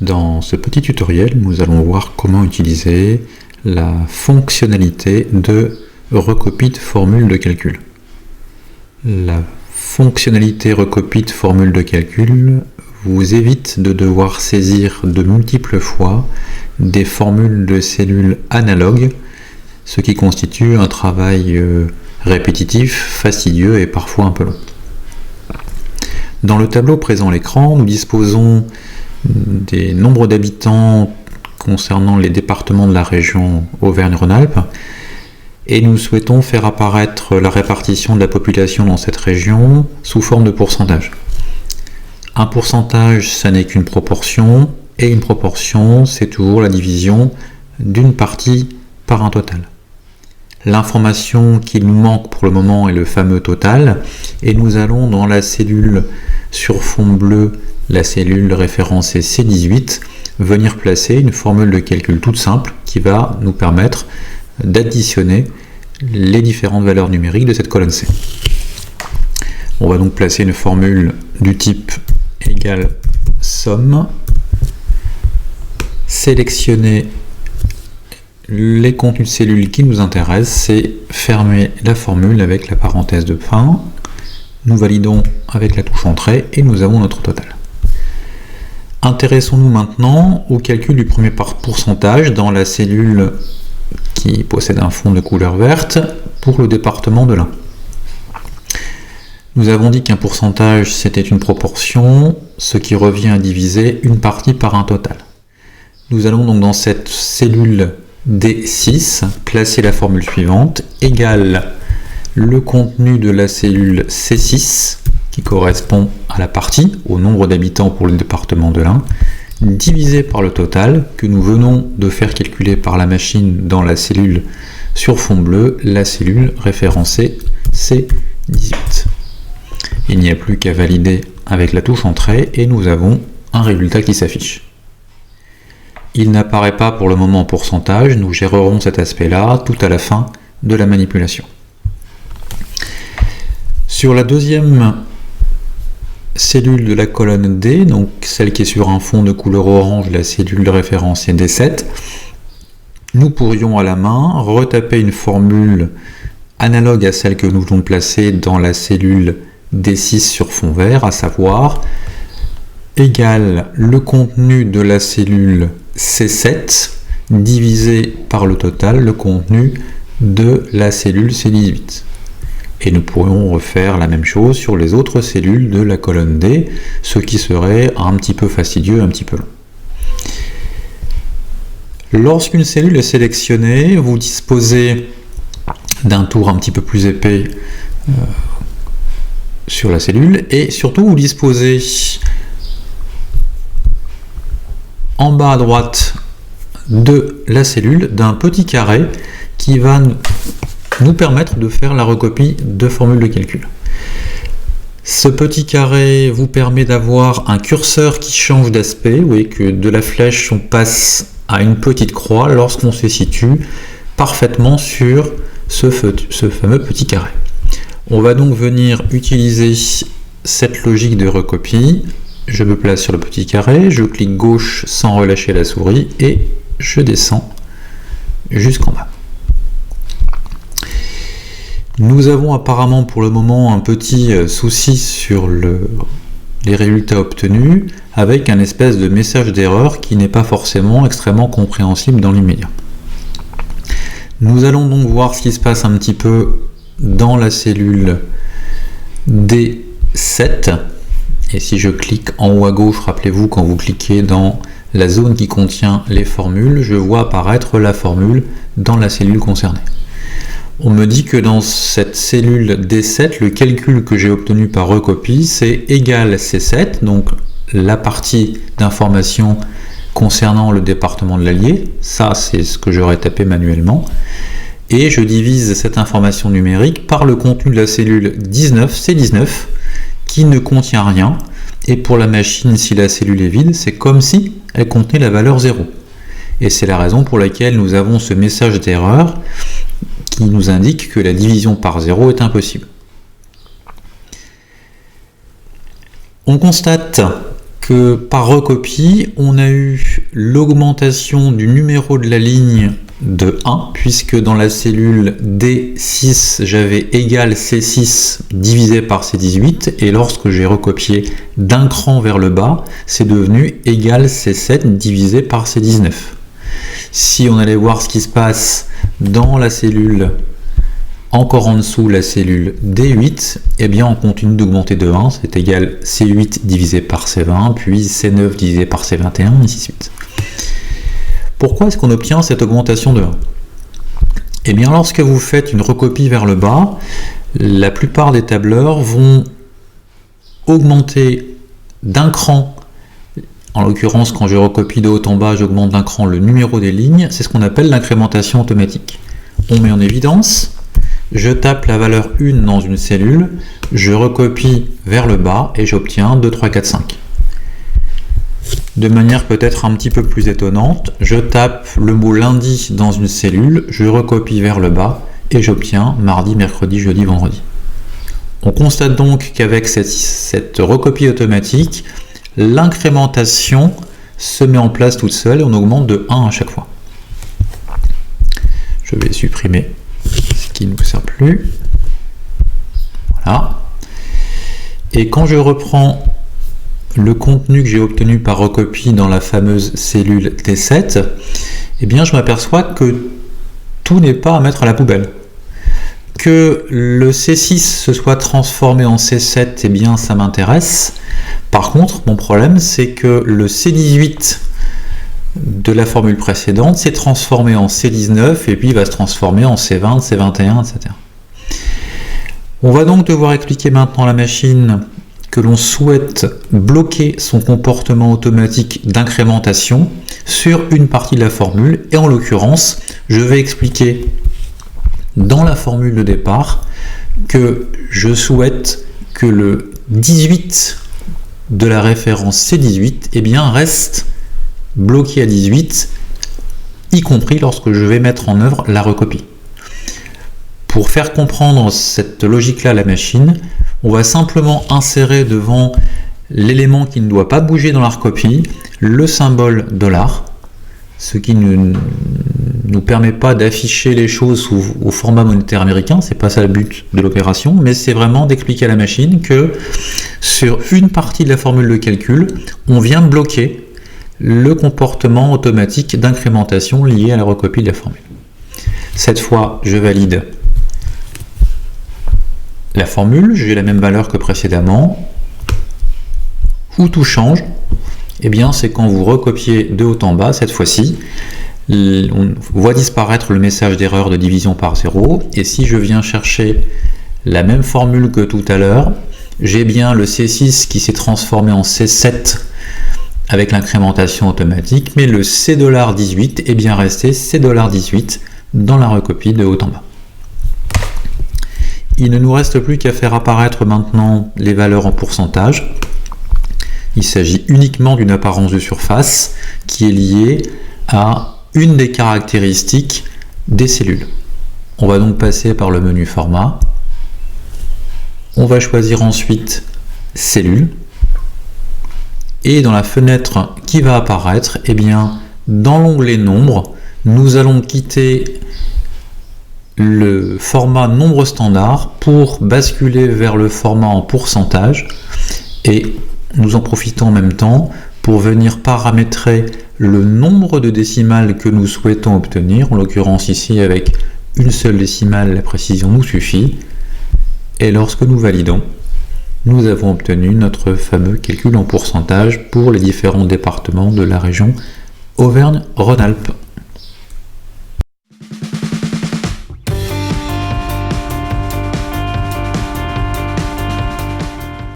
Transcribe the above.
Dans ce petit tutoriel, nous allons voir comment utiliser la fonctionnalité de recopie de formule de calcul. La fonctionnalité recopie de formule de calcul vous évite de devoir saisir de multiples fois des formules de cellules analogues, ce qui constitue un travail répétitif, fastidieux et parfois un peu long. Dans le tableau présent à l'écran, nous disposons des nombres d'habitants concernant les départements de la région Auvergne-Rhône-Alpes et nous souhaitons faire apparaître la répartition de la population dans cette région sous forme de pourcentage. Un pourcentage, ça n'est qu'une proportion, et une proportion, c'est toujours la division d'une partie par un total. L'information qu'il nous manque pour le moment est le fameux total, et nous allons dans la cellule sur fond bleu, la cellule référencée C18, venir placer une formule de calcul toute simple qui va nous permettre d'additionner les différentes valeurs numériques de cette colonne C. On va donc placer une formule du type égale somme, sélectionner les contenus de cellules qui nous intéressent, c'est fermer la formule avec la parenthèse de fin. Nous validons avec la touche entrée et nous avons notre total. Intéressons-nous maintenant au calcul du premier pourcentage dans la cellule qui possède un fond de couleur verte pour le département de l'Ain. Nous avons dit qu'un pourcentage c'était une proportion, ce qui revient à diviser une partie par un total. Nous allons donc dans cette cellule D6 placer la formule suivante, égale le contenu de la cellule C6, qui correspond à la partie, au nombre d'habitants pour le département de l'Ain, divisé par le total que nous venons de faire calculer par la machine dans la cellule sur fond bleu, la cellule référencée C18. Il n'y a plus qu'à valider avec la touche entrée et nous avons un résultat qui s'affiche. Il n'apparaît pas pour le moment en pourcentage, nous gérerons cet aspect-là tout à la fin de la manipulation. Sur la deuxième cellule de la colonne D, donc celle qui est sur un fond de couleur orange, la cellule de référence est D7, nous pourrions à la main retaper une formule analogue à celle que nous voulons placer dans la cellule D6 sur fond vert, à savoir égale le contenu de la cellule C7 divisé par le total, le contenu de la cellule C18. Et nous pourrions refaire la même chose sur les autres cellules de la colonne D, ce qui serait un petit peu fastidieux, un petit peu long. Lorsqu'une cellule est sélectionnée, vous disposez d'un tour un petit peu plus épais sur la cellule, et surtout vous disposez en bas à droite de la cellule d'un petit carré qui va nous permettre de faire la recopie de formules de calcul. Ce petit carré vous permet d'avoir un curseur qui change d'aspect. Vous voyez que de la flèche on passe à une petite croix lorsqu'on se situe parfaitement sur ce fameux petit carré. On va donc venir utiliser cette logique de recopie. Je me place sur le petit carré, je clique gauche sans relâcher la souris et je descends jusqu'en bas. Nous avons apparemment pour le moment un petit souci sur les résultats obtenus avec un espèce de message d'erreur qui n'est pas forcément extrêmement compréhensible dans l'immédiat. Nous allons donc voir ce qui se passe un petit peu dans la cellule D7. Et si je clique en haut à gauche, rappelez-vous quand vous cliquez dans la zone qui contient les formules, je vois apparaître la formule dans la cellule concernée. On me dit que dans cette cellule D7, le calcul que j'ai obtenu par recopie, c'est égal C7, donc la partie d'information concernant le département de l'Allier, ça c'est ce que j'aurais tapé manuellement, et je divise cette information numérique par le contenu de la cellule 19, C19, qui ne contient rien, et pour la machine, si la cellule est vide, c'est comme si elle contenait la valeur 0. Et c'est la raison pour laquelle nous avons ce message d'erreur qui nous indique que la division par 0 est impossible. On constate que par recopie, on a eu l'augmentation du numéro de la ligne de 1, puisque dans la cellule D6, j'avais égal C6 divisé par C18, et lorsque j'ai recopié d'un cran vers le bas, c'est devenu égal C7 divisé par C19. Si on allait voir ce qui se passe dans la cellule encore en dessous, la cellule D8, eh bien on continue d'augmenter de 1, c'est égal C8 divisé par C20, puis C9 divisé par C21, et ainsi de suite. Pourquoi est-ce qu'on obtient cette augmentation de 1? Eh bien lorsque vous faites une recopie vers le bas, la plupart des tableurs vont augmenter d'un cran. En l'occurrence, quand je recopie de haut en bas, j'augmente d'un cran le numéro des lignes, c'est ce qu'on appelle l'incrémentation automatique. On met en évidence, je tape la valeur 1 dans une cellule, je recopie vers le bas et j'obtiens 2, 3, 4, 5. De manière peut-être un petit peu plus étonnante, je tape le mot lundi dans une cellule, je recopie vers le bas et j'obtiens mardi, mercredi, jeudi, vendredi. On constate donc qu'avec cette recopie automatique, l'incrémentation se met en place toute seule et on augmente de 1 à chaque fois. Je vais supprimer ce qui ne nous sert plus. Voilà. Et quand je reprends le contenu que j'ai obtenu par recopie dans la fameuse cellule T7, eh bien je m'aperçois que tout n'est pas à mettre à la poubelle. Que le C6 se soit transformé en C7, eh bien ça m'intéresse. Par contre, mon problème, c'est que le C18 de la formule précédente s'est transformé en C19 et puis il va se transformer en C20, C21, etc. On va donc devoir expliquer maintenant à la machine que l'on souhaite bloquer son comportement automatique d'incrémentation sur une partie de la formule, et en l'occurrence, je vais expliquer dans la formule de départ que je souhaite que le 18 de la référence C18 eh bien, reste bloqué à 18, y compris lorsque je vais mettre en œuvre la recopie. Pour faire comprendre cette logique-là à la machine, on va simplement insérer devant l'élément qui ne doit pas bouger dans la recopie le symbole $, ce qui ne nous permet pas d'afficher les choses au format monétaire américain, c'est pas ça le but de l'opération, mais c'est vraiment d'expliquer à la machine que sur une partie de la formule de calcul, on vient bloquer le comportement automatique d'incrémentation lié à la recopie de la formule. Cette fois, je valide la formule, j'ai la même valeur que précédemment. Où tout change, eh bien c'est quand vous recopiez de haut en bas, cette fois-ci, on voit disparaître le message d'erreur de division par 0, et si je viens chercher la même formule que tout à l'heure, j'ai bien le C6 qui s'est transformé en C7 avec l'incrémentation automatique, mais le C$18 est bien resté C$18 dans la recopie de haut en bas. Il ne nous reste plus qu'à faire apparaître maintenant les valeurs en pourcentage. Il s'agit uniquement d'une apparence de surface qui est liée à une des caractéristiques des cellules. On va donc passer par le menu format. On va choisir ensuite cellules. Et dans la fenêtre qui va apparaître, eh bien, dans l'onglet nombre, nous allons quitter le format nombre standard pour basculer vers le format en pourcentage, et nous en profitons en même temps pour venir paramétrer le nombre de décimales que nous souhaitons obtenir. En l'occurrence ici avec une seule décimale, la précision nous suffit, et lorsque nous validons, nous avons obtenu notre fameux calcul en pourcentage pour les différents départements de la région Auvergne-Rhône-Alpes.